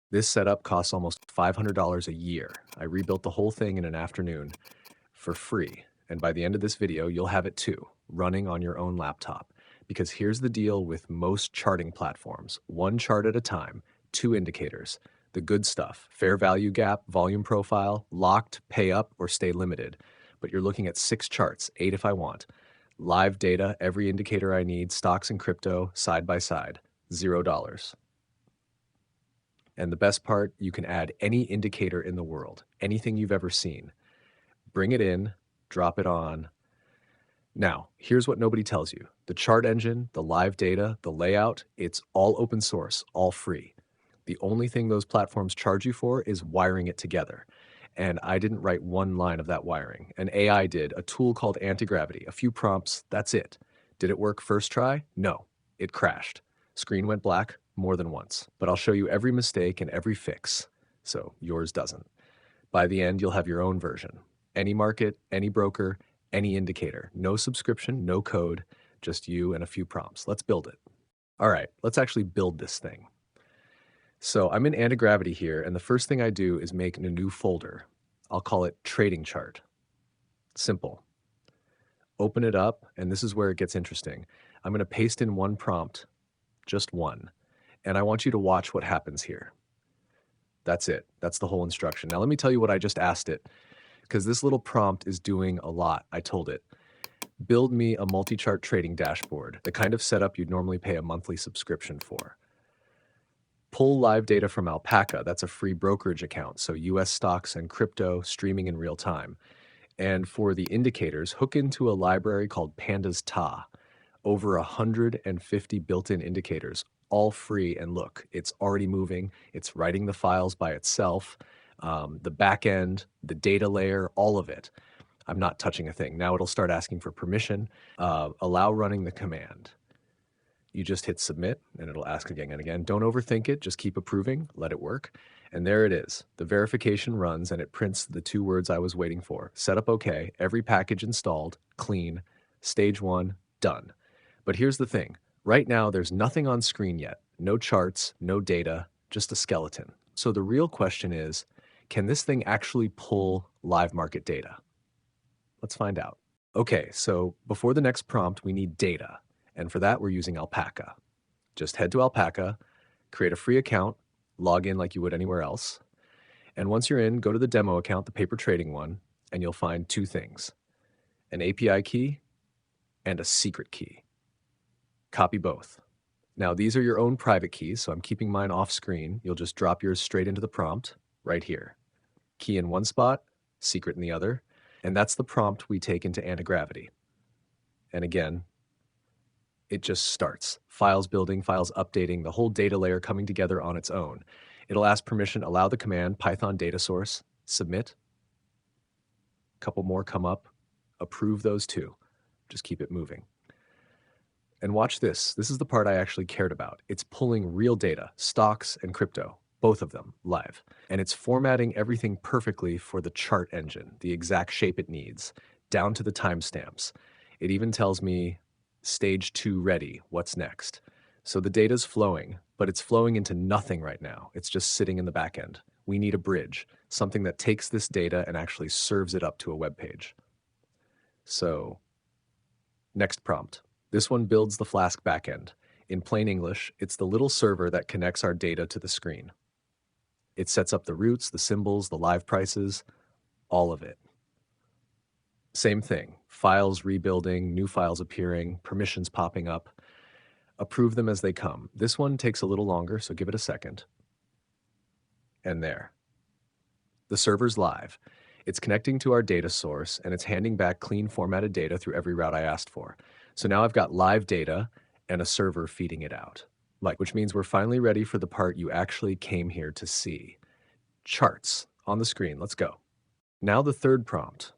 This setup costs almost $500 a year. I rebuilt the whole thing in an afternoon for free. And by the end of this video, you'll have it too, running on your own laptop. Because here's the deal with most charting platforms: one chart at a time, two indicators. The good stuff: fair value gap, volume profile, locked, pay up, or stay limited. But you're looking at 6 charts, 8 if I want. Live data, every indicator I need, stocks and crypto, side by side, $0. And the best part, you can add any indicator in the world, anything you've ever seen. Bring it in, drop it on. Now, here's what nobody tells you. The chart engine, the live data, the layout, it's all open source, all free. The only thing those platforms charge you for is wiring it together. And I didn't write one line of that wiring. An AI did, a tool called Antigravity, a few prompts, that's it. Did it work first try? No, it crashed. Screen went black more than once, but I'll show you every mistake and every fix, so yours doesn't. By the end, you'll have your own version. Any market, any broker, any indicator. No subscription, no code, just you and a few prompts. Let's build it. All right, let's actually build this thing. So I'm in Antigravity here, and the first thing I do is make a new folder. I'll call it Trading Chart. Simple. Open it up, and this is where it gets interesting. I'm going to paste in one prompt, just one, and I want you to watch what happens here. That's it. That's the whole instruction. Now let me tell you what I just asked it, because this little prompt is doing a lot. I told it, build me a multi-chart trading dashboard, the kind of setup you'd normally pay a monthly subscription for. Pull live data from Alpaca. That's a free brokerage account, so US stocks and crypto streaming in real time. And for the indicators, hook into a library called Pandas Ta. Over 150 built-in indicators, all free. And look, it's already moving. It's writing the files by itself. The backend, the data layer, all of it. I'm not touching a thing. Now it'll start asking for permission. Allow running the command. You just hit submit and it'll ask again and again. Don't overthink it. Just keep approving. Let it work. And there it is. The verification runs and it prints the 2 words I was waiting for. Setup okay. Every package installed. Clean. Stage 1. Done. But here's the thing. Right now, there's nothing on screen yet. No charts, no data, just a skeleton. So the real question is, can this thing actually pull live market data? Let's find out. Okay, so before the next prompt, we need data. And for that, we're using Alpaca. Just head to Alpaca, create a free account, log in like you would anywhere else. And once you're in, go to the demo account, the paper trading one, and you'll find 2 things: an API key and a secret key. Copy both. Now, these are your own private keys, so I'm keeping mine off screen. You'll just drop yours straight into the prompt right here. Key in one spot, secret in the other. And that's the prompt we take into Antigravity. And again, it just starts. Files building, files updating, the whole data layer coming together on its own. It'll ask permission, allow the command, Python data source, submit. A couple more come up, approve those too. Just keep it moving. And watch this. This is the part I actually cared about. It's pulling real data, stocks and crypto, both of them live. And it's formatting everything perfectly for the chart engine, the exact shape it needs, down to the timestamps. It even tells me stage 2 ready, what's next. So the data's flowing, but it's flowing into nothing right now. It's just sitting in the back end. We need a bridge, something that takes this data and actually serves it up to a web page. So, next prompt. This one builds the Flask backend. In plain English, it's the little server that connects our data to the screen. It sets up the routes, the symbols, the live prices, all of it. Same thing, files rebuilding, new files appearing, permissions popping up. Approve them as they come. This one takes a little longer, so give it a second. And there. The server's live. It's connecting to our data source, and it's handing back clean formatted data through every route I asked for. So now I've got live data and a server feeding it out, which means we're finally ready for the part you actually came here to see. Charts on the screen. Let's go. Now the third prompt,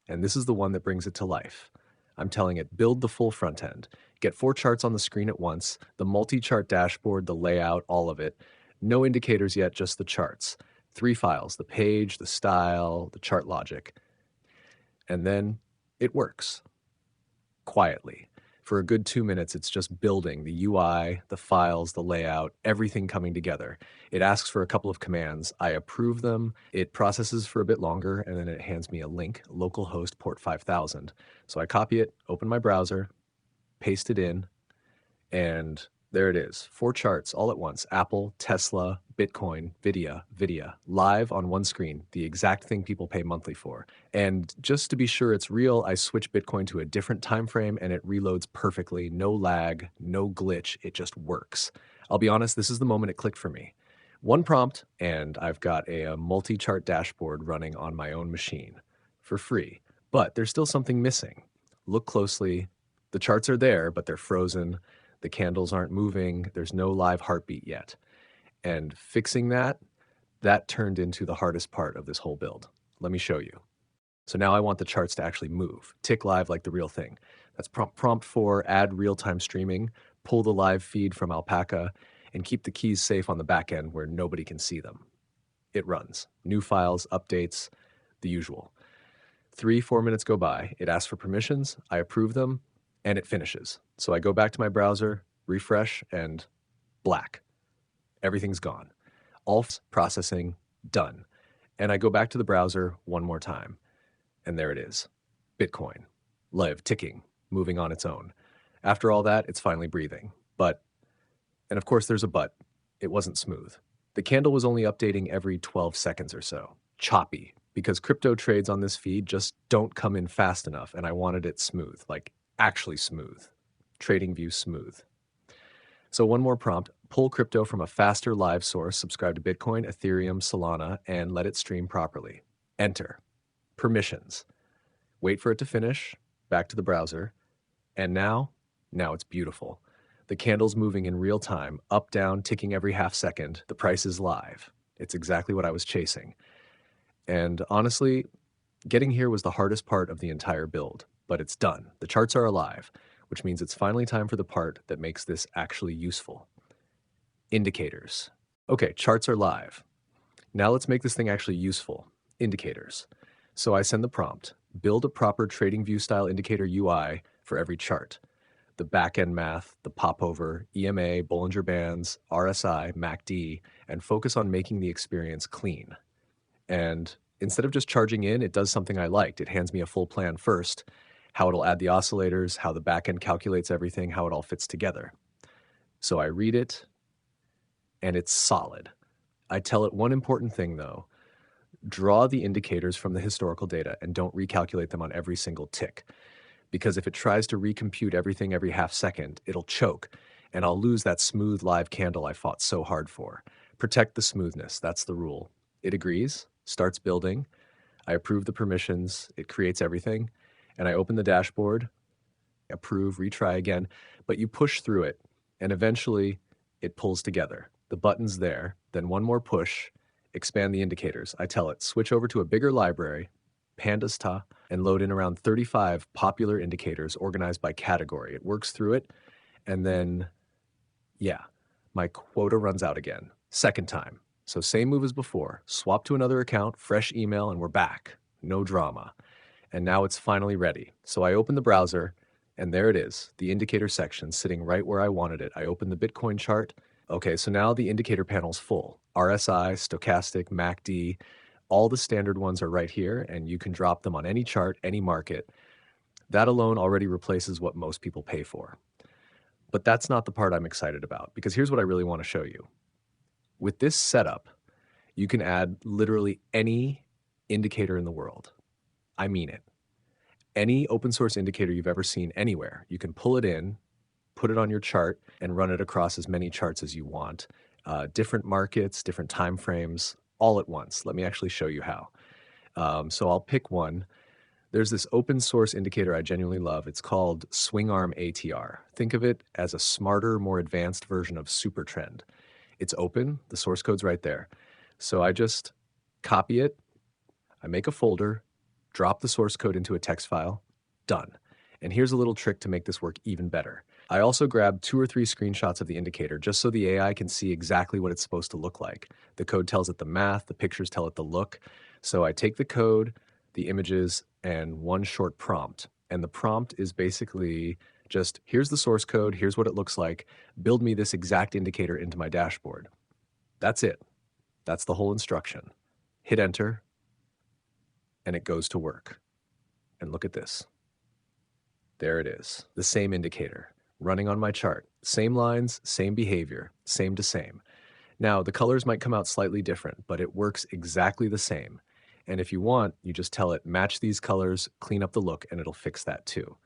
and this is the one that brings it to life. I'm telling it, build the full front end. Get 4 charts on the screen at once, the multi-chart dashboard, the layout, all of it. No indicators yet, just the charts. 3 files, the page, the style, the chart logic. And then it works. Quietly. For a good 2 minutes, it's just building the UI, the files, the layout, everything coming together. It asks for a couple of commands. I approve them. It processes for a bit longer, and then it hands me a link, localhost port 5000. So I copy it, open my browser, paste it in, and there it is. 4 charts all at once. Apple, Tesla, Bitcoin, Nvidia, live on one screen, the exact thing people pay monthly for. And just to be sure it's real, I switch Bitcoin to a different time frame and it reloads perfectly. No lag, no glitch. It just works. I'll be honest, this is the moment it clicked for me. One prompt, and I've got a multi-chart dashboard running on my own machine for free. But there's still something missing. Look closely. The charts are there, but they're frozen. The candles aren't moving. There's no live heartbeat yet. And fixing that turned into the hardest part of this whole build. Let me show you. So now I want the charts to actually move, tick live like the real thing. That's prompt 4, add real-time streaming, pull the live feed from Alpaca, and keep the keys safe on the back end where nobody can see them. It runs. New files, updates, the usual. 3-4 minutes go by. It asks for permissions. I approve them, and it finishes. So I go back to my browser, refresh, and black. Everything's gone. All processing done. And I go back to the browser one more time. And there it is. Bitcoin. Live, ticking, moving on its own. After all that, it's finally breathing. But, and of course there's a but, it wasn't smooth. The candle was only updating every 12 seconds or so. Choppy. Because crypto trades on this feed just don't come in fast enough, and I wanted it smooth, like actually smooth. TradingView smooth. So one more prompt, pull crypto from a faster live source, subscribe to Bitcoin, Ethereum, Solana, and let it stream properly. Enter. Permissions. Wait for it to finish, back to the browser, and now it's beautiful. The candle's moving in real time, up, down, ticking every half second. The price is live. It's exactly what I was chasing. And honestly, getting here was the hardest part of the entire build, but it's done. The charts are alive, which means it's finally time for the part that makes this actually useful. Indicators. Okay, charts are live. Now let's make this thing actually useful. Indicators. So I send the prompt, build a proper TradingView style indicator UI for every chart. The backend math, the popover, EMA, Bollinger Bands, RSI, MACD, and focus on making the experience clean. And instead of just charging in, it does something I liked. It hands me a full plan first, how it'll add the oscillators, how the backend calculates everything, how it all fits together. So I read it, and it's solid. I tell it one important thing though, draw the indicators from the historical data and don't recalculate them on every single tick. Because if it tries to recompute everything every half second, it'll choke, and I'll lose that smooth live candle I fought so hard for. Protect the smoothness, that's the rule. It agrees, starts building, I approve the permissions, it creates everything, and I open the dashboard, approve, retry again, but you push through it, and eventually it pulls together. The button's there, then one more push, expand the indicators. I tell it, switch over to a bigger library, pandas ta, and load in around 35 popular indicators organized by category. It works through it, and then, yeah, my quota runs out again. Second time. So same move as before, swap to another account, fresh email, and we're back. No drama. And now it's finally ready. So I open the browser, and there it is, the indicator section sitting right where I wanted it. I open the Bitcoin chart. Okay, so now the indicator panel's full. RSI, stochastic, MACD, all the standard ones are right here, and you can drop them on any chart, any market. That alone already replaces what most people pay for. But that's not the part I'm excited about, because here's what I really want to show you. With this setup, you can add literally any indicator in the world. I mean it. Any open source indicator you've ever seen anywhere, you can pull it in, put it on your chart, and run it across as many charts as you want. Different markets, different time frames, all at once. Let me actually show you how. So I'll pick one. There's this open source indicator I genuinely love. It's called SwingArm ATR. Think of it as a smarter, more advanced version of Supertrend. It's open, the source code's right there. So I just copy it, I make a folder, drop the source code into a text file, done. And here's a little trick to make this work even better. I also grabbed 2 or 3 screenshots of the indicator just so the AI can see exactly what it's supposed to look like. The code tells it the math, the pictures tell it the look. So I take the code, the images, and one short prompt. And the prompt is basically Just here's the source code, here's what it looks like, build me this exact indicator into my dashboard. That's it. That's the whole instruction. Hit enter, and it goes to work. And look at this. There it is, the same indicator, running on my chart. Same lines, same behavior, same to same. Now, the colors might come out slightly different, but it works exactly the same. And if you want, you just tell it, match these colors, clean up the look, and it'll fix that too.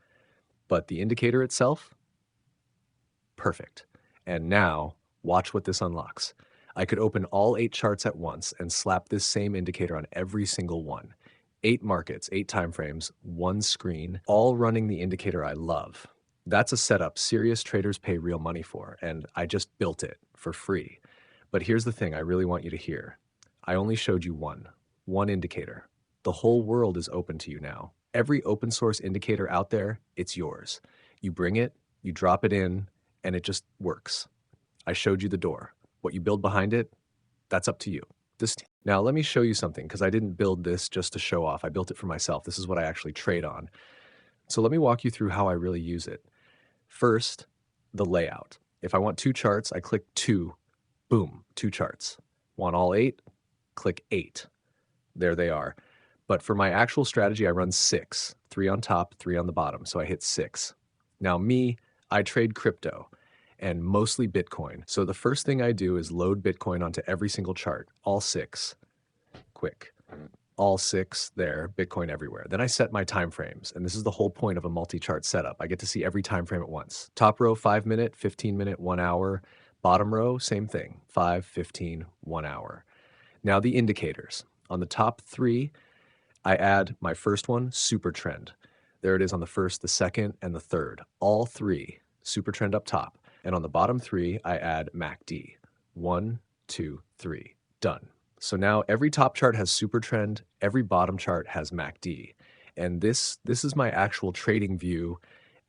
But the indicator itself, perfect. And now, watch what this unlocks. I could open all 8 charts at once and slap this same indicator on every single one. 8 markets, 8 timeframes, 1 screen, all running the indicator I love. That's a setup serious traders pay real money for, and I just built it for free. But here's the thing I really want you to hear. I only showed you one indicator. The whole world is open to you now. Every open source indicator out there, it's yours. You bring it, you drop it in, and it just works. I showed you the door. What you build behind it, that's up to you. Now let me show you something, because I didn't build this just to show off. I built it for myself. This is what I actually trade on. So let me walk you through how I really use it. First, the layout. If I want 2 charts, I click 2, boom, 2 charts. Want all 8? Click 8. There they are. But for my actual strategy, I run 6, 3 on top, 3 on the bottom. So I hit 6. Now me, I trade crypto and mostly Bitcoin. So the first thing I do is load Bitcoin onto every single chart, all 6, quick. All 6 there, Bitcoin everywhere. Then I set my time frames, and this is the whole point of a multi-chart setup. I get to see every time frame at once. Top row, 5 minute, 15 minute, 1 hour. Bottom row, same thing, 5, 15, 1 hour. Now the indicators. On the top 3, I add my first one, Supertrend. There it is on the first, the second, and the third. All 3, Supertrend up top. And on the bottom 3, I add MACD. 1, 2, 3, done. So now every top chart has Supertrend, every bottom chart has MACD. And this is my actual trading view,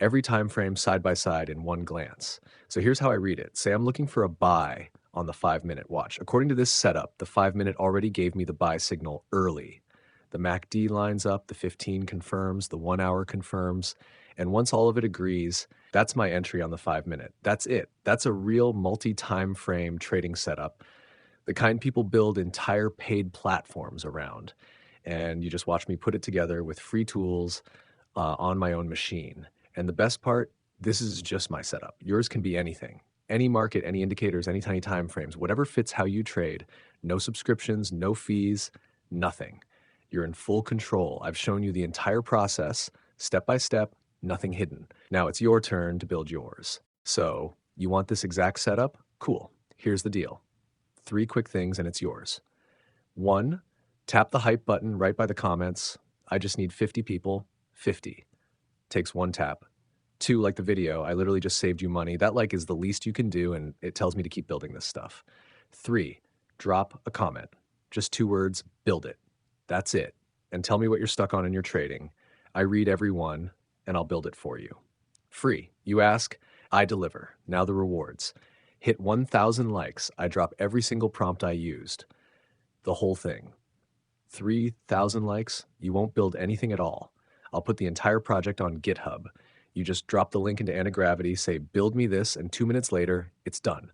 every time frame side by side in one glance. So here's how I read it. Say I'm looking for a buy on the 5-minute watch. According to this setup, the 5-minute already gave me the buy signal early. The MACD lines up, the 15 confirms, the 1 hour confirms, and once all of it agrees, that's my entry on the 5-minute. That's it. That's a real multi-time frame trading setup, the kind people build entire paid platforms around. And you just watch me put it together with free tools on my own machine. And the best part, this is just my setup. Yours can be anything. Any market, any indicators, any tiny time frames, whatever fits how you trade. No subscriptions, no fees, nothing. You're in full control. I've shown you the entire process, step by step, nothing hidden. Now it's your turn to build yours. So you want this exact setup? Cool. Here's the deal. 3 quick things and it's yours. 1, tap the hype button right by the comments. I just need 50 people, 50. Takes 1 tap. 2, like the video, I literally just saved you money. That like is the least you can do and it tells me to keep building this stuff. 3, drop a comment. Just 2 words, build it. That's it. And tell me what you're stuck on in your trading. I read every one and I'll build it for you. Free. You ask, I deliver. Now the rewards. Hit 1,000 likes. I drop every single prompt I used. The whole thing. 3,000 likes, you won't build anything at all. I'll put the entire project on GitHub. You just drop the link into Antigravity, say, build me this, and 2 minutes later, it's done.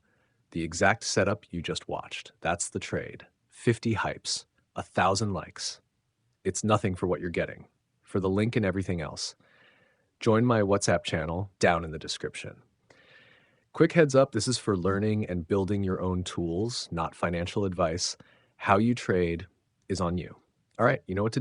The exact setup you just watched. That's the trade. 50 hypes, 1,000 likes. It's nothing for what you're getting. For the link and everything else, join my WhatsApp channel down in the description. Quick heads up, this is for learning and building your own tools, not financial advice. How you trade is on you. All right, you know what to do.